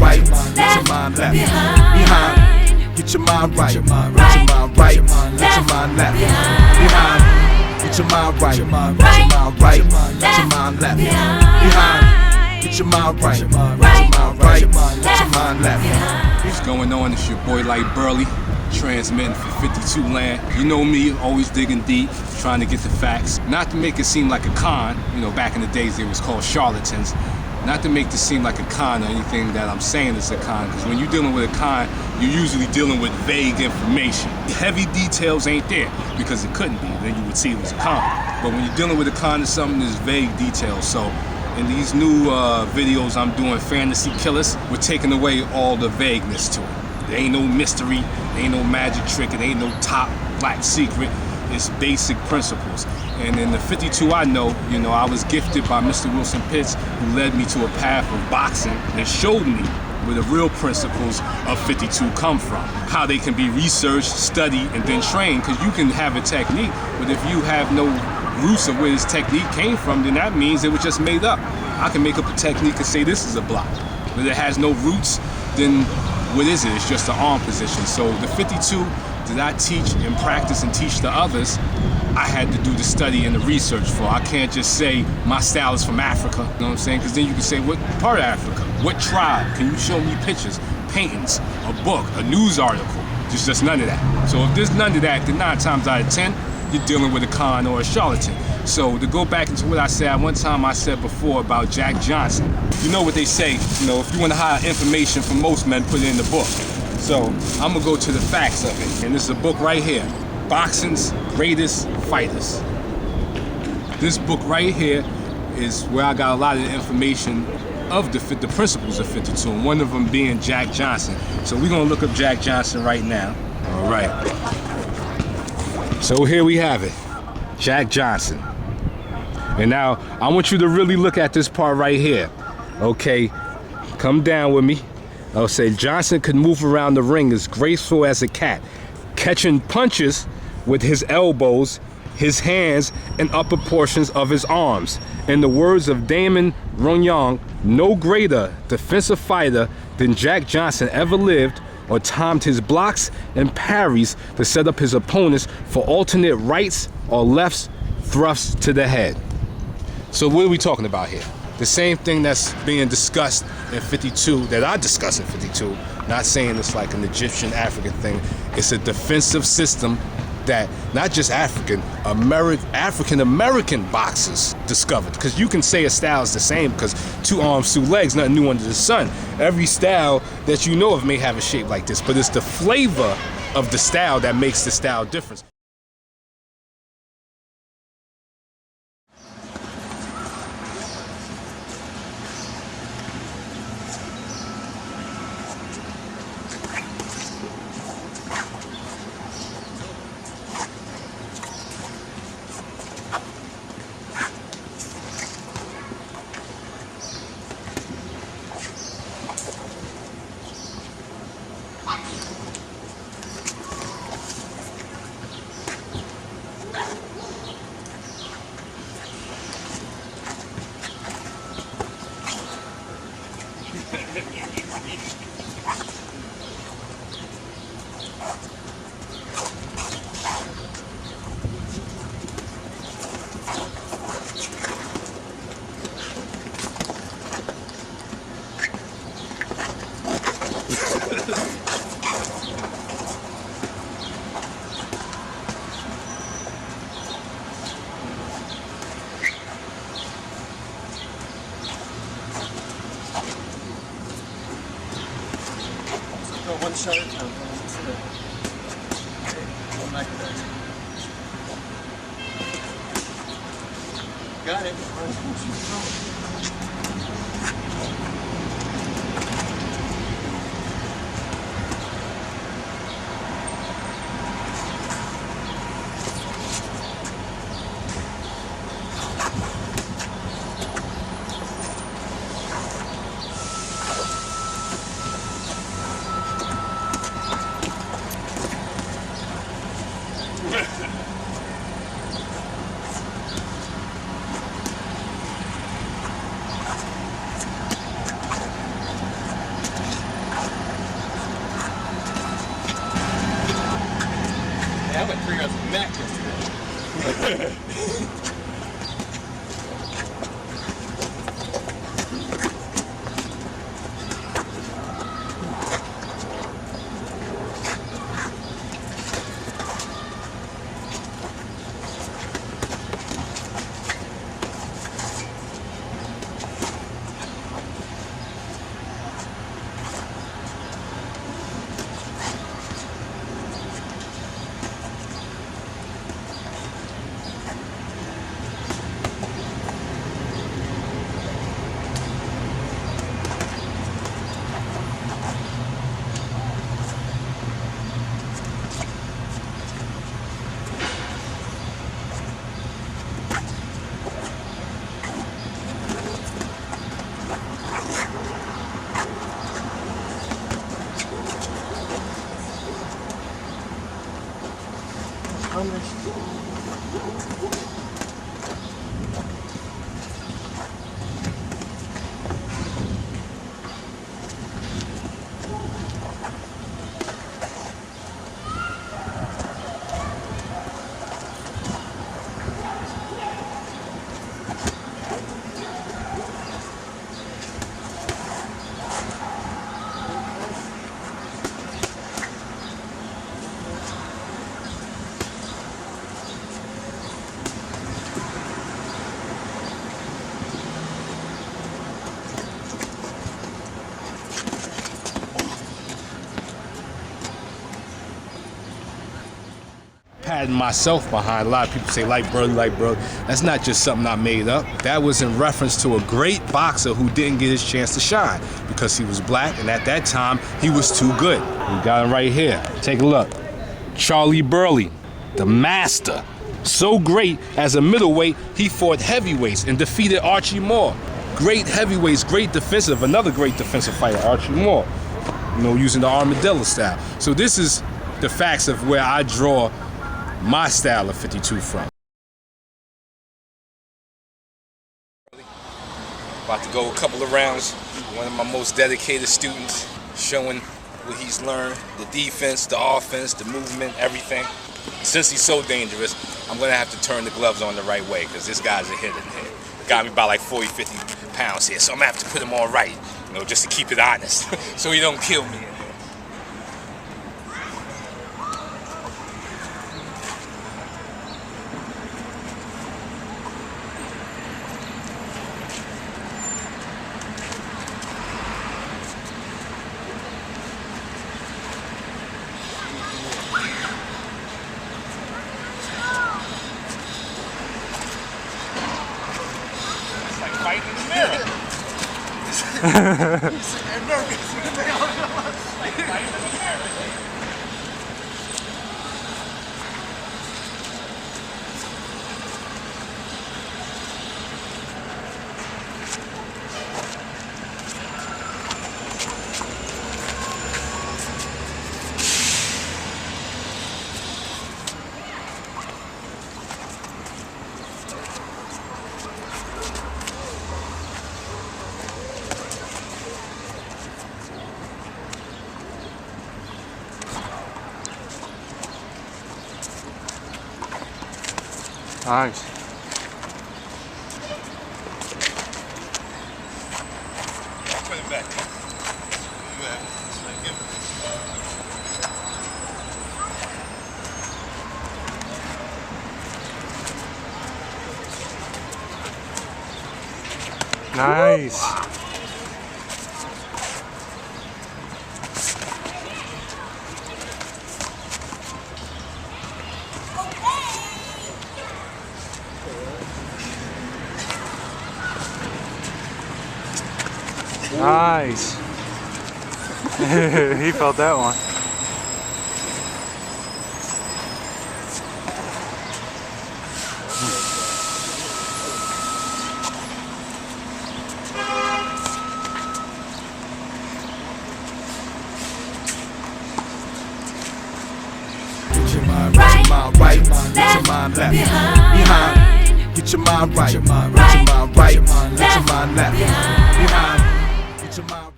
right, let your mind left. Behind, get your mind right, let your mind right, let your mind left. Behind, get your mind right, let your mind right, let your mind left. Behind, get your mind right, let your mind right, let your mind left. What's going on? It's your boy like Burley, transmitting for 52 land. You know me, always digging deep, trying to get the facts. Not to make it seem like a con, you know, back in the days it was called charlatans. Not to make this seem like a con or anything that I'm saying is a con, because when you're dealing with a con, you're usually dealing with vague information. Heavy details ain't there, because it couldn't be, then you would see it was a con. But when you're dealing with a con, it's something that's vague details. So in these new videos I'm doing, Fantasy Killers, we're taking away all the vagueness to it. There ain't no mystery, there ain't no magic trick, it ain't no top black secret. It's basic principles. And in the 52 I know, you know, I was gifted by Mr. Wilson Pitts, who led me to a path of boxing and showed me where the real principles of 52 come from. How they can be researched, studied, and then trained, because you can have a technique, but if you have no roots of where this technique came from, then that means it was just made up. I can make up a technique and say this is a block. But it has no roots, then what is it? It's just an arm position. So the 52 that I teach and practice and teach to others, I had to do the study and the research for. I can't just say my style is from Africa, you know what I'm saying? Because then you can say, what part of Africa? What tribe? Can you show me pictures, paintings, a book, a news article? There's just none of that. So if there's none of that, then 9 times out of 10, you're dealing with a con or a charlatan. So to go back into what I said, one time I said before about Jack Johnson. You know what they say, you know, if you want to hide information from most men, put it in the book. So I'm gonna go to the facts of it. And this is a book right here, Boxing's Greatest Fighters. This book right here is where I got a lot of the information of the principles of 52, and one of them being Jack Johnson. So we're gonna look up Jack Johnson right now. All right. So here we have it, Jack Johnson. And now I want you to really look at this part right here. Okay, come down with me. I'll say Johnson could move around the ring as graceful as a cat, catching punches with his elbows, his hands, and upper portions of his arms. In the words of Damon Runyon, no greater defensive fighter than Jack Johnson ever lived, or timed his blocks and parries to set up his opponents for alternate rights or lefts thrusts to the head. So what are we talking about here? The same thing that's being discussed in 52, that I discuss in 52, not saying it's like an Egyptian African thing. It's a defensive system that not just African-American boxers discovered. Because you can say a style is the same, because 2 arms, 2 legs, nothing new under the sun. Every style that you know of may have a shape like this, but it's the flavor of the style that makes the style different. One shot at a time. One like that. Got it. Patting myself behind. A lot of people say like Burley, like Burley. That's not just something I made up. That was in reference to a great boxer who didn't get his chance to shine because he was black, and at that time he was too good. We got him right here. Take a look. Charlie Burley, the master. So great as a middleweight, he fought heavyweights and defeated Archie Moore. Great heavyweights, great defensive, another great defensive fighter, Archie Moore. You know, using the armadillo style. So this is the facts of where I draw my style of 52 from. About to go a couple of rounds. One of my most dedicated students, showing what he's learned, the defense, the offense, the movement, everything. Since he's so dangerous, I'm gonna have to turn the gloves on the right way because this guy's a hitter. Got me by like 40, 50 pounds here, so I'm gonna have to put him on right, you know, just to keep it honest, so he don't kill me. Fighting in the mirror. He's sitting there nervous. Like fighting in the mirror. Nice. Put it back. Nice. Nice. He felt that one. Get your mind right, let your mind left, behind. Get your mind right, let your mind right, let your mind left, behind. Get your mind